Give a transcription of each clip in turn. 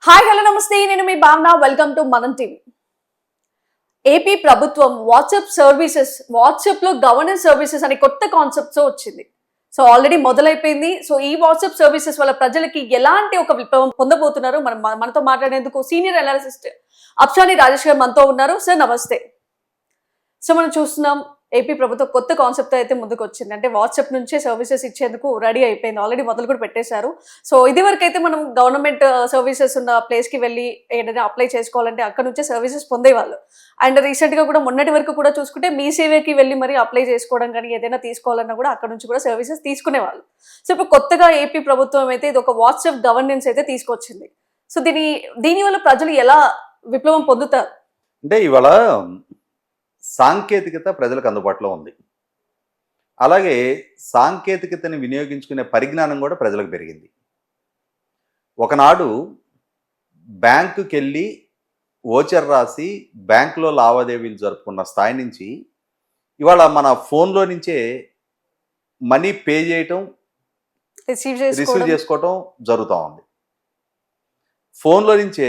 Hi hello నమస్తే నేను మీ Bhavana welcome to Manam TV. AP ప్రభుత్వం వాట్సాప్ లో గవర్నెన్స్ సర్వీసెస్ అనే కొత్త కాన్సెప్ట్స్ వచ్చింది. సో ఆల్రెడీ మొదలైపోయింది. సో ఈ వాట్సాప్ సర్వీసెస్ వల్ల ప్రజలకి ఎలాంటి ఒక విప్లవం పొందబోతున్నారు మనతో మాట్లాడేందుకు సీనియర్ అనాలిసిస్ట్ అప్షాని రాజేష్ గారు మనతో ఉన్నారు. సార్ నమస్తే. సో మనం చూస్తున్నాం ఏపీ ప్రభుత్వం కొత్త కాన్సెప్ట్ అయితే ముందుకు వచ్చింది. అంటే వాట్సాప్ నుంచే సర్వీసెస్ ఇచ్చేందుకు రెడీ అయిపోయింది. ఆల్రెడీ మొదలు కూడా పెట్టేశారు. సో ఇది వరకు అయితే మనం గవర్నమెంట్ సర్వీసెస్ ఉన్న ప్లేస్కి వెళ్ళి ఏదైనా అప్లై చేసుకోవాలంటే అక్కడ నుంచే సర్వీసెస్ పొందేవాళ్ళు. అండ్ రీసెంట్గా కూడా మొన్నటి వరకు కూడా చూసుకుంటే మీ సేవకి వెళ్ళి మరి అప్లై చేసుకోవడం కానీ ఏదైనా తీసుకోవాలన్నా కూడా అక్కడ నుంచి కూడా సర్వీసెస్ తీసుకునేవాళ్ళు. సో ఇప్పుడు కొత్తగా ఏపీ ప్రభుత్వం అయితే ఇది ఒక వాట్సాప్ గవర్నెన్స్ అయితే తీసుకొచ్చింది. సో దీనివల్ల ప్రజలు ఎలా విప్లవం పొందుతారు? అంటే ఇవాళ సాంకేతికత ప్రజలకు అందుబాటులో ఉంది. అలాగే సాంకేతికతని వినియోగించుకునే పరిజ్ఞానం కూడా ప్రజలకు పెరిగింది. ఒకనాడు బ్యాంకుకి వెళ్ళి ఓచర్ రాసి బ్యాంకులో లావాదేవీలు జరుపుకున్న స్థాయి నుంచి ఇవాళ మన ఫోన్లో నుంచే మనీ పే చేయటం, రిసీవ్ చేసుకోవటం జరుగుతూ ఉంది. ఫోన్లో నుంచే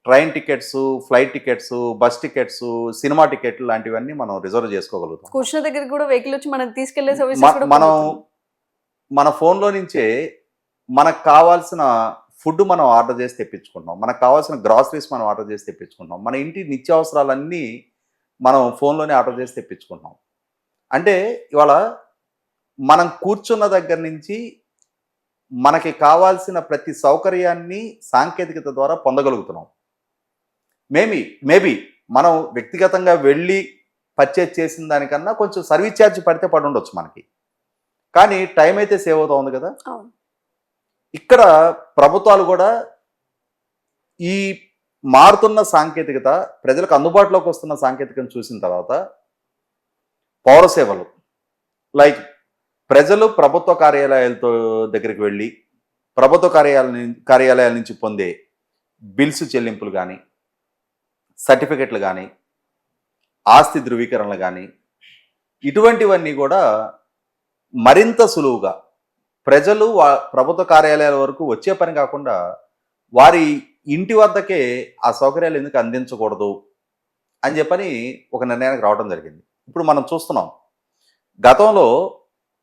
train tickets, flight tickets, bus tickets, cinema టికెట్లు లాంటివన్నీ మనం రిజర్వ్ చేసుకోగలుగుతాం. కూర్చున్న దగ్గర కూడా వెహికల్ వచ్చి మనం తీసుకెళ్లే మనం మన ఫోన్లో నుంచే మనకు కావాల్సిన ఫుడ్ మనం ఆర్డర్ చేసి తెప్పించుకుంటాం, మనకు కావాల్సిన గ్రాసరీస్ మనం ఆర్డర్ చేసి తెప్పించుకుంటాం, మన ఇంటి నిత్యావసరాలన్నీ మనం ఫోన్లోనే ఆర్డర్ చేసి తెప్పించుకుంటాం. అంటే ఇవాళ మనం కూర్చున్న దగ్గర నుంచి మనకి కావాల్సిన ప్రతి సౌకర్యాన్ని సాంకేతికత ద్వారా పొందగలుగుతున్నాం. మేబీ మనం వ్యక్తిగతంగా వెళ్ళి పర్చేజ్ చేసిన దానికన్నా కొంచెం సర్వీస్ ఛార్జ్ పడితే పడి ఉండొచ్చు మనకి, కానీ టైం అయితే సేవ్ అవుతా ఉంది కదా. ఇక్కడ ప్రభుత్వాలు కూడా ఈ మారుతున్న సాంకేతికత, ప్రజలకు అందుబాటులోకి వస్తున్న సాంకేతికతను చూసిన తర్వాత పౌర సేవలు లైక్ ప్రజలు ప్రభుత్వ కార్యాలయాలతో దగ్గరికి వెళ్ళి ప్రభుత్వ కార్యాలయాల నుంచి పొందే బిల్స్ చెల్లింపులు కానీ, సర్టిఫికెట్లు కానీ, ఆస్తి ధృవీకరణలు కానీ, ఇటువంటివన్నీ కూడా మరింత సులువుగా ప్రజలు ప్రభుత్వ కార్యాలయాల వరకు వచ్చే పని కాకుండా వారి ఇంటి వద్దకే ఆ సౌకర్యాలు ఎందుకు అందించకూడదు అని చెప్పని ఒక నిర్ణయానికి రావడం జరిగింది. ఇప్పుడు మనం చూస్తున్నాం, గతంలో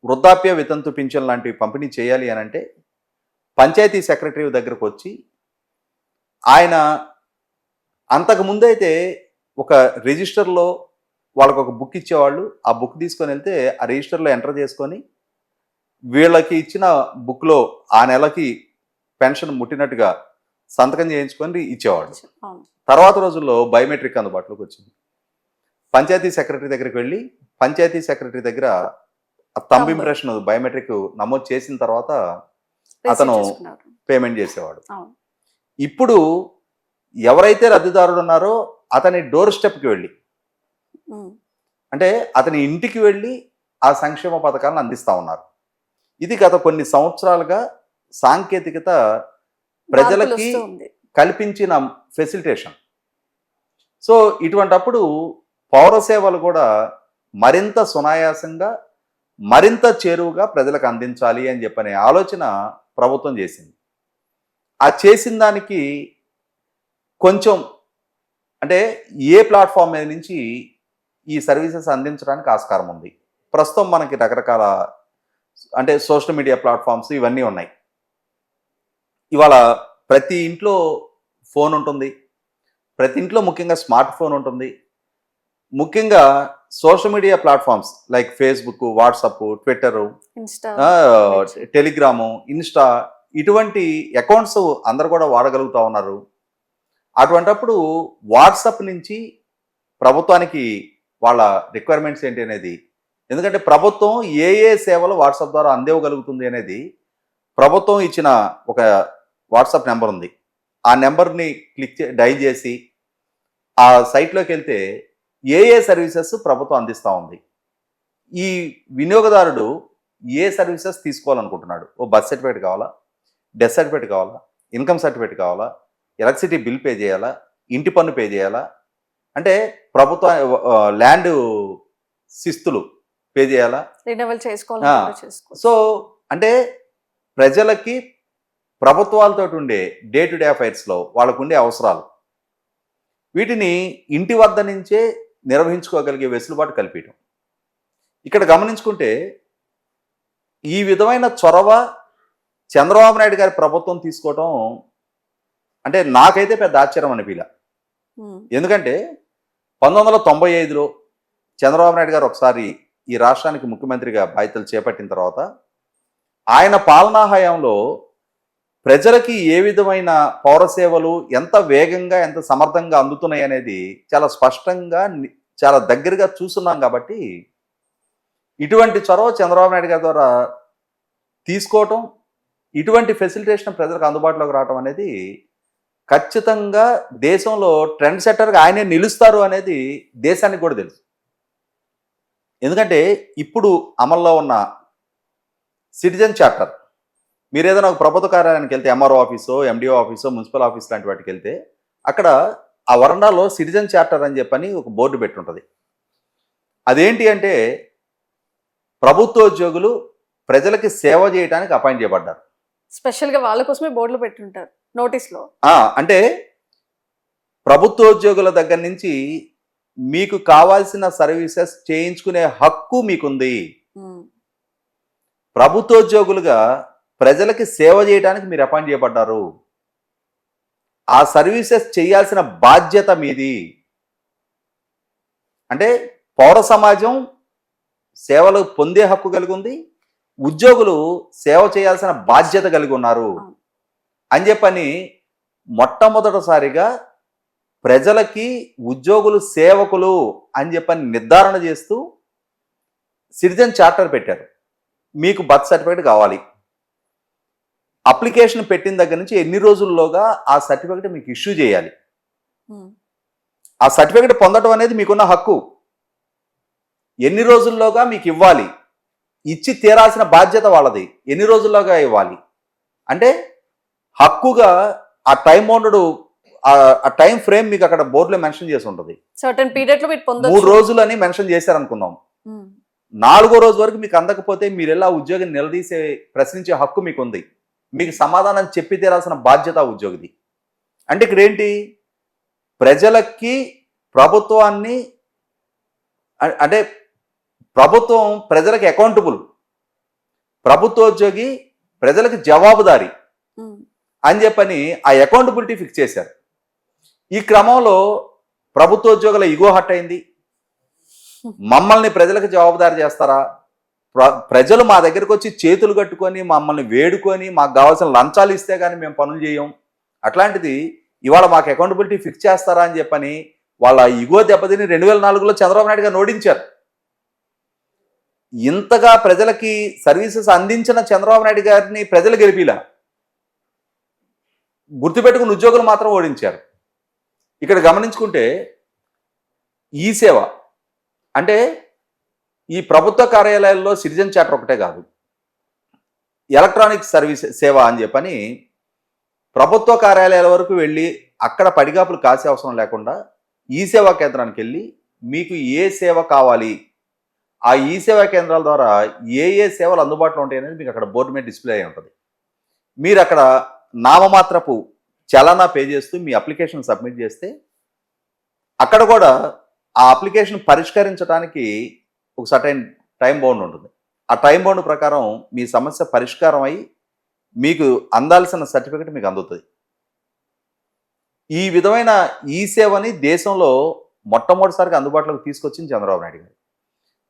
వృద్ధాప్య వితంతు పింఛన్ లాంటివి పంపిణీ చేయాలి అని అంటే పంచాయతీ సెక్రటరీ దగ్గరకు వచ్చి ఆయన అంతకుముందు అయితే ఒక రిజిస్టర్లో వాళ్ళకు ఒక బుక్ ఇచ్చేవాళ్ళు. ఆ బుక్ తీసుకొని వెళ్తే ఆ రిజిస్టర్లో ఎంటర్ చేసుకొని వీళ్ళకి ఇచ్చిన బుక్లో ఆ నెలకి పెన్షన్ ముట్టినట్టుగా సంతకం చేయించుకొని ఇచ్చేవాళ్ళు. తర్వాత రోజుల్లో బయోమెట్రిక్ అందుబాటులోకి వచ్చింది. పంచాయతీ సెక్రటరీ దగ్గరికి వెళ్ళి పంచాయతీ సెక్రటరీ దగ్గర థంబ్ ఇంప్రెషన్ బయోమెట్రిక్ నమోదు చేసిన తర్వాత అతను పేమెంట్ చేసేవాడు. ఇప్పుడు ఎవరైతే రద్దుదారుడు ఉన్నారో అతని డోర్ స్టెప్కి వెళ్ళి, అంటే అతని ఇంటికి వెళ్ళి ఆ సంక్షేమ పథకాలను అందిస్తూ ఉన్నారు. ఇది గత కొన్ని సంవత్సరాలుగా సాంకేతికత ప్రజలకి కల్పించిన ఫెసిలిటేషన్. సో ఇటువంటప్పుడు పౌర సేవలు కూడా మరింత సునాయాసంగా, మరింత చేరువుగా ప్రజలకు అందించాలి అని చెప్పనే ఆలోచన ప్రభుత్వం చేసింది. ఆ చేసిన దానికి కొంచెం అంటే ఏ ప్లాట్ఫామ్ మీద నుంచి ఈ సర్వీసెస్ అందించడానికి ఆస్కారం ఉంది. ప్రస్తుతం మనకి రకరకాల అంటే సోషల్ మీడియా ప్లాట్ఫామ్స్ ఇవన్నీ ఉన్నాయి. ఇవాళ ప్రతి ఇంట్లో ఫోన్ ఉంటుంది, ప్రతి ఇంట్లో ముఖ్యంగా స్మార్ట్ ఫోన్ ఉంటుంది. ముఖ్యంగా social media platforms like Facebook, WhatsApp, Twitter, Telegram, Insta, ఇటువంటి అకౌంట్స్ అందరు కూడా వాడగలుగుతూ ఉన్నారు. అటువంటప్పుడు వాట్సాప్ నుంచి ప్రభుత్వానికి వాళ్ళ రిక్వైర్మెంట్స్ ఏంటి అనేది, ఎందుకంటే ప్రభుత్వం ఏ సేవలు వాట్సాప్ ద్వారా అందివ్వగలుగుతుంది అనేది ప్రభుత్వం ఇచ్చిన ఒక వాట్సాప్ నెంబర్ ఉంది. ఆ నెంబర్ని డైల్ చేసి ఆ సైట్లోకి వెళ్తే ఏ సర్వీసెస్ ప్రభుత్వం అందిస్తూ ఉంది. ఈ వినియోగదారుడు ఏ సర్వీసెస్ తీసుకోవాలనుకుంటున్నాడు, ఓ బర్త్ సర్టిఫికేట్ కావాలా, డెత్ సర్టిఫికేట్ కావాలా, ఇన్కమ్ సర్టిఫికేట్ కావాలా, ఎలక్ట్రిసిటీ బిల్ పే చేయాలా, ఇంటి పన్ను పే చేయాలా, అంటే ప్రభుత్వ ల్యాండ్ శిస్తులు పే చేయాలా, రెన్యువల్ చేసుకోవాలా. సో అంటే ప్రజలకి ప్రభుత్వాలతో ఉండే డే టు డే అఫైర్స్లో వాళ్ళకు ఉండే అవసరాలు వీటిని ఇంటి వద్ద నుంచే నిర్వహించుకోగలిగే వెసులుబాటు కల్పించడం. ఇక్కడ గమనించుకుంటే ఈ విధమైన చొరవ చంద్రబాబు నాయుడు గారి ప్రభుత్వం తీసుకోవటం అంటే నాకైతే పెద్ద ఆశ్చర్యం అనిపించలే. ఎందుకంటే 1995లో చంద్రబాబు నాయుడు గారు ఒకసారి ఈ రాష్ట్రానికి ముఖ్యమంత్రిగా బాధ్యతలు చేపట్టిన తర్వాత ఆయన పాలనా హయాంలో ప్రజలకి ఏ విధమైన పౌర సేవలు ఎంత వేగంగా ఎంత సమర్థంగా అందుతున్నాయి అనేది చాలా స్పష్టంగా చాలా దగ్గరగా చూస్తున్నాం. కాబట్టి ఇటువంటి చొరవ చంద్రబాబు నాయుడు గారి ద్వారా తీసుకోవటం, ఇటువంటి ఫెసిలిటేషన్ ప్రజలకు అందుబాటులోకి రావటం అనేది ఖచ్చితంగా దేశంలో ట్రెండ్ సెట్టర్గా ఆయనే నిలుస్తారు అనేది దేశానికి కూడా తెలుసు. ఎందుకంటే ఇప్పుడు అమల్లో ఉన్న సిటిజన్ చార్టర్, మీరు ఏదైనా ఒక ప్రభుత్వ కార్యాలయానికి వెళ్తే ఎంఆర్ఓ ఆఫీసో ఎండిఓ ఆఫీసో మున్సిపల్ ఆఫీస్ లాంటి వాటికి వెళ్తే అక్కడ ఆ వరండాలో సిటిజన్ చార్టర్ అని చెప్పని ఒక బోర్డు పెట్టుంటుంది. అదేంటి అంటే ప్రభుత్వోద్యోగులు ప్రజలకి సేవ చేయడానికి అపాయింట్ చేయబడ్డారు. స్పెషల్గా వాళ్ళ కోసమే బోర్డులు పెట్టుంటారు నోటీస్లో. అంటే ప్రభుత్వోద్యోగుల దగ్గర నుంచి మీకు కావాల్సిన సర్వీసెస్ చేయించుకునే హక్కు మీకుంది. ప్రభుత్వోద్యోగులుగా ప్రజలకి సేవ చేయడానికి మీరు అపాయింట్ చేయబడ్డారు. ఆ సర్వీసెస్ చేయాల్సిన బాధ్యత మీది. అంటే పౌర సమాజం సేవలు పొందే హక్కు కలిగి ఉంది, ఉద్యోగులు సేవ చేయాల్సిన బాధ్యత కలిగి ఉన్నారు అని చెప్పని మొట్టమొదటిసారిగా ప్రజలకి ఉద్యోగులు సేవకులు అని చెప్పని నిర్ధారణ చేస్తూ సిటిజన్ చార్టర్ పెట్టారు. మీకు బర్త్ సర్టిఫికేట్ కావాలి, అప్లికేషన్ పెట్టిన దగ్గర నుంచి ఎన్ని రోజుల్లోగా ఆ సర్టిఫికేట్ మీకు ఇష్యూ చేయాలి. ఆ సర్టిఫికేట్ పొందడం అనేది మీకున్న హక్కు. ఎన్ని రోజుల్లోగా మీకు ఇవ్వాలి, ఇచ్చి తీరాల్సిన బాధ్యత వాళ్ళది. ఎన్ని రోజుల్లోగా ఇవ్వాలి అంటే హక్కుగా ఆ టైం బౌండెడ్ ఆ టైం ఫ్రేమ్ మీకు అక్కడ బోర్డులో మెన్షన్ చేసి ఉంటుంది. సర్టెన్ పీరియడ్ లో మీరు పొందొచ్చు. 3 రోజులు అని మెన్షన్ చేశారనుకుందాం. 4వ రోజు వరకు మీకు అందకపోతే మీరు ఎలా ఉద్యోగిని నిలదీసే ప్రశ్నించే హక్కు మీకు ఉంది. మీకు సమాధానం చెప్పి తీరాల్సిన బాధ్యత ఉద్యోగిది. అంటే ఇక్కడ ఏంటి, ప్రజలకి ప్రభుత్వాన్ని అంటే ప్రభుత్వం ప్రజలకు అకౌంటబుల్, ప్రభుత్వోద్యోగి ప్రజలకు జవాబుదారి అని చెప్పని ఆ అకౌంటబిలిటీ ఫిక్స్ చేశారు. ఈ క్రమంలో ప్రభుత్వోద్యోగుల ఇగో హట్ అయింది. మమ్మల్ని ప్రజలకు జవాబుదారి చేస్తారా, ప్రజలు మా దగ్గరకు వచ్చి చేతులు కట్టుకొని మమ్మల్ని వేడుకొని మాకు కావాల్సిన లంచాలు ఇస్తే కానీ మేము పనులు చేయం, అట్లాంటిది ఇవాళ మాకు అకౌంటబిలిటీ ఫిక్స్ చేస్తారా అని చెప్పని వాళ్ళ ఇగో దెబ్బతిని 2004లో చంద్రబాబు నాయుడు గారు ఓడించారు. ఇంతగా ప్రజలకి సర్వీసెస్ అందించిన చంద్రబాబు నాయుడు గారిని ప్రజలు గెలిపిలా, గుర్తుపెట్టుకుని ఉద్యోగులు మాత్రం ఓడించారు. ఇక్కడ గమనించుకుంటే ఈ సేవ అంటే ఈ ప్రభుత్వ కార్యాలయాల్లో సిటిజన్ చార్టర్ ఒకటే కాదు, ఎలక్ట్రానిక్ సర్వీస్ సేవ అని చెప్పని ప్రభుత్వ కార్యాలయాల వరకు వెళ్ళి అక్కడ పడిగాపులు కాసే అవసరం లేకుండా ఈ సేవా కేంద్రానికి వెళ్ళి మీకు ఏ సేవ కావాలి, ఆ ఈ సేవా కేంద్రాల ద్వారా ఏ సేవలు అందుబాటులో ఉంటాయి అనేది మీకు అక్కడ బోర్డు మీద డిస్ప్లే అయి ఉంటుంది. మీరు అక్కడ నామమాత్రపు చలానా పే చేస్తూ మీ అప్లికేషన్ సబ్మిట్ చేస్తే అక్కడ కూడా ఆ అప్లికేషన్ పరిష్కరించడానికి ఒక సర్టైన్ టైం బౌండ్ ఉంటుంది. ఆ టైం బౌండ్ ప్రకారం మీ సమస్య పరిష్కారం అయ్యి మీకు అందాల్సిన సర్టిఫికెట్ మీకు అందుతుంది. ఈ విధమైన ఈ సేవని దేశంలో మొట్టమొదటిసారిగా అందుబాటులోకి తీసుకొచ్చింది చంద్రబాబు నాయుడు గారు.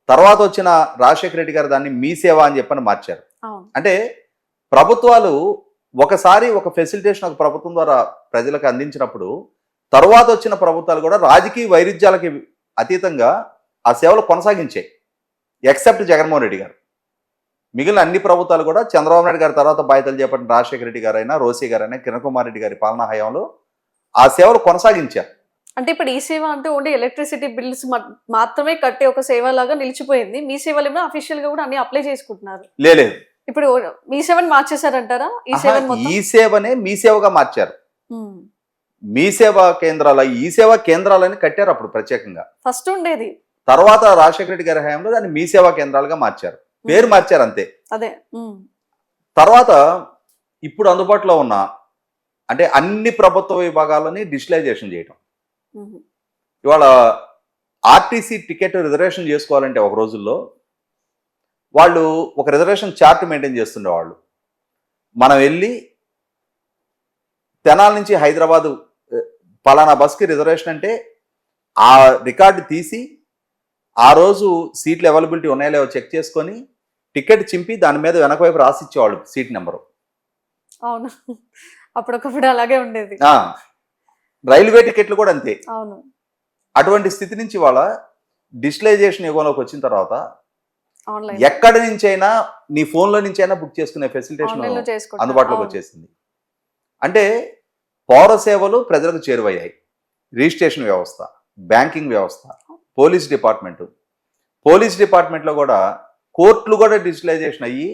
తర్వాత వచ్చిన రాజశేఖర రెడ్డి గారు దాన్ని మీ సేవ అని చెప్పని మార్చారు. అంటే ప్రభుత్వాలు ఒకసారి ఒక ఫెసిలిటేషన్ ఒక ప్రభుత్వం ద్వారా ప్రజలకు అందించినప్పుడు తర్వాత వచ్చిన ప్రభుత్వాలు కూడా రాజకీయ వైరుధ్యాలకి అతీతంగా ఆ సేవలు కొనసాగించాయి. ఎక్సెప్ట్ జగన్మోహన్ రెడ్డి గారు, మిగిలిన అన్ని ప్రభుత్వాలు కూడా చంద్రబాబు నాయుడు గారి తర్వాత బాధ్యతలు చేపట్టిన రాజశేఖర రెడ్డి గారైనా, రోసీ గారైనా, కిరణ్ కుమార్ రెడ్డి గారి పాలనా హయాంలో ఆ సేవలు కొనసాగించారు. అంటే ఇప్పుడు ఈ సేవ అంటే ఓన్లీ ఎలక్ట్రిసిటీ బిల్స్ మాత్రమే కట్టే ఒక సేవ లాగా నిలిచిపోయింది. మీ సేవలు ఏమో అఫీషియల్ గా కూడా అన్ని అప్లై చేసుకుంటున్నారు. లేదు, ఇప్పుడు మీ సేవని మార్చేశారంటారా? ఈ సేవనే మీ సేవగా మార్చారు. మీ సేవా కేంద్రాల ఈ సేవా కేంద్రాలని కట్టారు అప్పుడు ప్రత్యేకంగా. ఫస్ట్ ఉండేది, తర్వాత రాజశేఖర రెడ్డి గారి హయాంలో దాన్ని మీ సేవా కేంద్రాలుగా మార్చారు, పేరు మార్చారు అంతే. అదే. తర్వాత ఇప్పుడు అందుబాటులో ఉన్న అంటే అన్ని ప్రభుత్వ విభాగాలని డిజిటలైజేషన్ చేయటం. ఇవాళ ఆర్టీసీ టికెట్ రిజర్వేషన్ చేసుకోవాలంటే ఒక రోజుల్లో వాళ్ళు ఒక రిజర్వేషన్ చార్ట్ మెయింటైన్ చేస్తుండేవాళ్ళు. మనం వెళ్ళి తెనాల నుంచి హైదరాబాదు పలానా బస్కి రిజర్వేషన్ అంటే ఆ రికార్డు తీసి ఆ రోజు సీట్లు అవైలబిలిటీ ఉన్నాయో లేవో చెక్ చేసుకొని టికెట్ చింపి దాని మీద వెనక వైపు రాసి ఇచ్చేవాళ్ళు సీట్ నెంబరు. అవును, అప్పుడొకప్పుడు అలాగే ఉండేది. రైల్వే టికెట్లు కూడా అంతే. అవును. అటువంటి స్థితి నుంచి వాళ్ళ డిజిటలైజేషన్ యుగంలోకి వచ్చిన తర్వాత ఆన్లైన్ ఎక్కడి నుంచైనా నీ ఫోన్లో నుంచైనా బుక్ చేసుకునే ఫెసిలిటేషన్ ఆన్లైన్లో చేసుకుంటారు. అందుబాటులోకి అవును. వచ్చేసింది. అంటే పౌర సేవలు ప్రజలకు చేరువయ్యాయి. రిజిస్ట్రేషన్ వ్యవస్థ, బ్యాంకింగ్ వ్యవస్థ, పోలీస్ డిపార్ట్మెంట్లో కూడా కోర్టులు కూడా డిజిటలైజేషన్ అయ్యి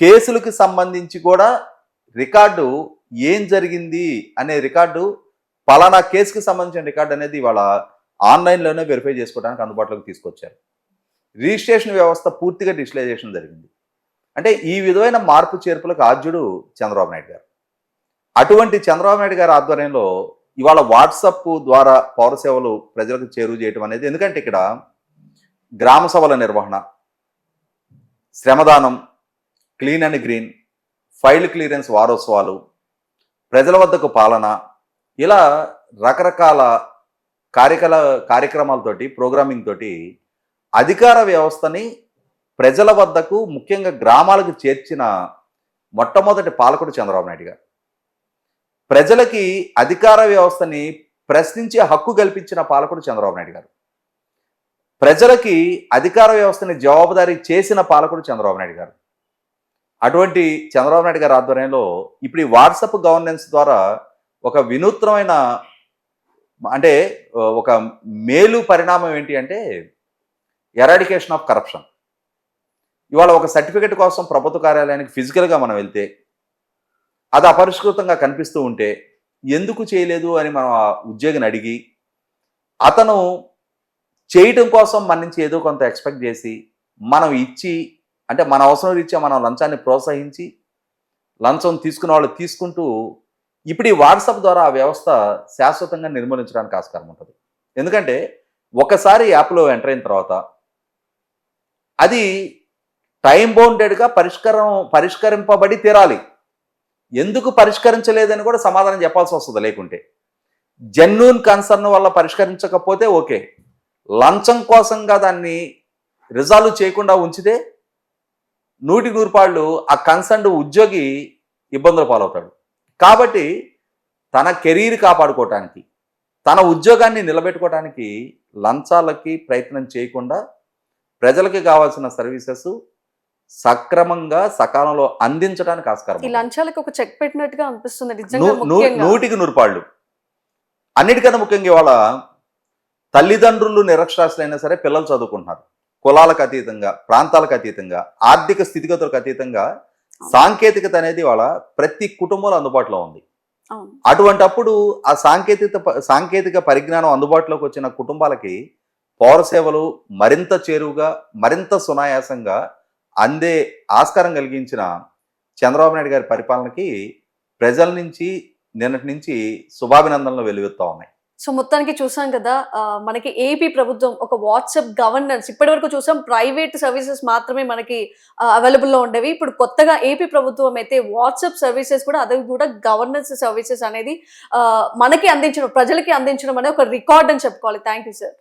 కేసులకు సంబంధించి కూడా రికార్డు ఏం జరిగింది అనే రికార్డు పలానా కేసుకి సంబంధించిన రికార్డు అనేది ఇవాళ ఆన్లైన్లోనే వెరిఫై చేసుకోవడానికి అందుబాటులోకి తీసుకొచ్చారు. రిజిస్ట్రేషన్ వ్యవస్థ పూర్తిగా డిజిటలైజేషన్ జరిగింది. అంటే ఈ విధమైన మార్పు చేర్పులకు ఆద్యుడు చంద్రబాబు నాయుడు గారు. అటువంటి చంద్రబాబు నాయుడు గారి ఆధ్వర్యంలో ఇవాళ వాట్సాప్ ద్వారా పౌర సేవలు ప్రజలకు చేరువ చేయటం అనేది, ఎందుకంటే ఇక్కడ గ్రామ సభల నిర్వహణ, శ్రమదానం, clean and green, file clearance వారోత్సవాలు, ప్రజల వద్దకు పాలన, ఇలా రకరకాల కార్యక్రమాలతోటి, ప్రోగ్రామింగ్ తోటి అధికార వ్యవస్థని ప్రజల వద్దకు, ముఖ్యంగా గ్రామాలకు చేర్చిన మొట్టమొదటి పాలకుడు చంద్రబాబు నాయుడు గారు. ప్రజలకి అధికార వ్యవస్థని ప్రశ్నించే హక్కు కల్పించిన పాలకుడు చంద్రబాబు నాయుడు గారు. ప్రజలకి అధికార వ్యవస్థని జవాబుదారీ చేసిన పాలకుడు చంద్రబాబు నాయుడు గారు. అటువంటి చంద్రబాబు నాయుడు గారి ఆధ్వర్యంలో ఇప్పుడు ఈ వాట్సాప్ గవర్నెన్స్ ద్వారా ఒక వినూత్నమైన, అంటే ఒక మేలు పరిణామం ఏంటి అంటే ఎరాడికేషన్ ఆఫ్ కరప్షన్. ఇవాళ ఒక సర్టిఫికెట్ కోసం ప్రభుత్వ కార్యాలయానికి ఫిజికల్గా మనం వెళ్తే అది అపరిష్కృతంగా కనిపిస్తూ ఉంటే ఎందుకు చేయలేదు అని మనం ఆ ఉద్యోగిని అడిగి, అతను చేయటం కోసం మన నుంచి ఏదో కొంత ఎక్స్పెక్ట్ చేసి మనం ఇచ్చి, అంటే మన అవసరం రీత్యా మనం లంచాన్ని ప్రోత్సహించి లంచం తీసుకున్న వాళ్ళు తీసుకుంటూ ఇప్పుడు ఈ వాట్సాప్ ద్వారా ఆ వ్యవస్థ శాశ్వతంగా నిర్మూలించడానికి ఆస్కారం ఉంటుంది. ఎందుకంటే ఒకసారి యాప్లో ఎంటర్ అయిన తర్వాత అది టైం బౌండెడ్గా పరిష్కరింపబడి తీరాలి. ఎందుకు పరిష్కరించలేదని కూడా సమాధానం చెప్పాల్సి వస్తుంది. లేకుంటే జెన్యూన్ కన్సర్న్ వల్ల పరిష్కరించకపోతే ఓకే, లంచం కోసంగా దాన్ని రిజాల్వ్ చేయకుండా ఉంచితే 100% ఆ కన్సర్న్డ్ ఉద్యోగి ఇబ్బందులు పాలవుతాడు. కాబట్టి తన కెరీర్ కాపాడుకోవటానికి, తన ఉద్యోగాన్ని నిలబెట్టుకోవడానికి లంచాలకి ప్రయత్నం చేయకుండా ప్రజలకి కావాల్సిన సర్వీసెస్ సక్రమంగా సకాలంలో అందించడానికి ఆస్కారం. ఈ లంచాలకు ఒక చెక్ పెట్టినట్టుగా అనిపిస్తుంది నిజంగా. 100% అన్నిటికన్నా ముఖ్యంగా ఇవాళ తల్లిదండ్రులు నిరక్షరాస్యులైనా సరే పిల్లలు చదువుకుంటున్నారు. కులాలకు అతీతంగా, ప్రాంతాలకు అతీతంగా, ఆర్థిక స్థితిగతులకు అతీతంగా సాంకేతికత అనేది వాళ్ళ ప్రతి కుటుంబంలో అందుబాటులో ఉంది. అటువంటప్పుడు ఆ సాంకేతిక పరిజ్ఞానం అందుబాటులోకి వచ్చిన కుటుంబాలకి పౌర సేవలు మరింత చేరువుగా, మరింత సునాయాసంగా అందే ఆస్కారం కలిగించిన చంద్రబాబు నాయుడు గారి పరిపాలనకి ప్రజల నుంచి నిన్నటి నుంచి శుభాభినందనలు వెల్లువెత్తా ఉన్నాయి. సో మొత్తానికి చూసాం కదా, మనకి ఏపీ ప్రభుత్వం ఒక వాట్సాప్ గవర్నెన్స్, ఇప్పటి వరకు చూసాం ప్రైవేట్ సర్వీసెస్ మాత్రమే మనకి అవైలబుల్లో ఉండేవి. ఇప్పుడు కొత్తగా ఏపీ ప్రభుత్వం అయితే వాట్సాప్ సర్వీసెస్ కూడా, అది కూడా గవర్నెన్స్ సర్వీసెస్ అనేది మనకి అందించడం, ప్రజలకి అందించడం అనే ఒక రికార్డ్ అని చెప్పుకోవాలి. Thank you sir.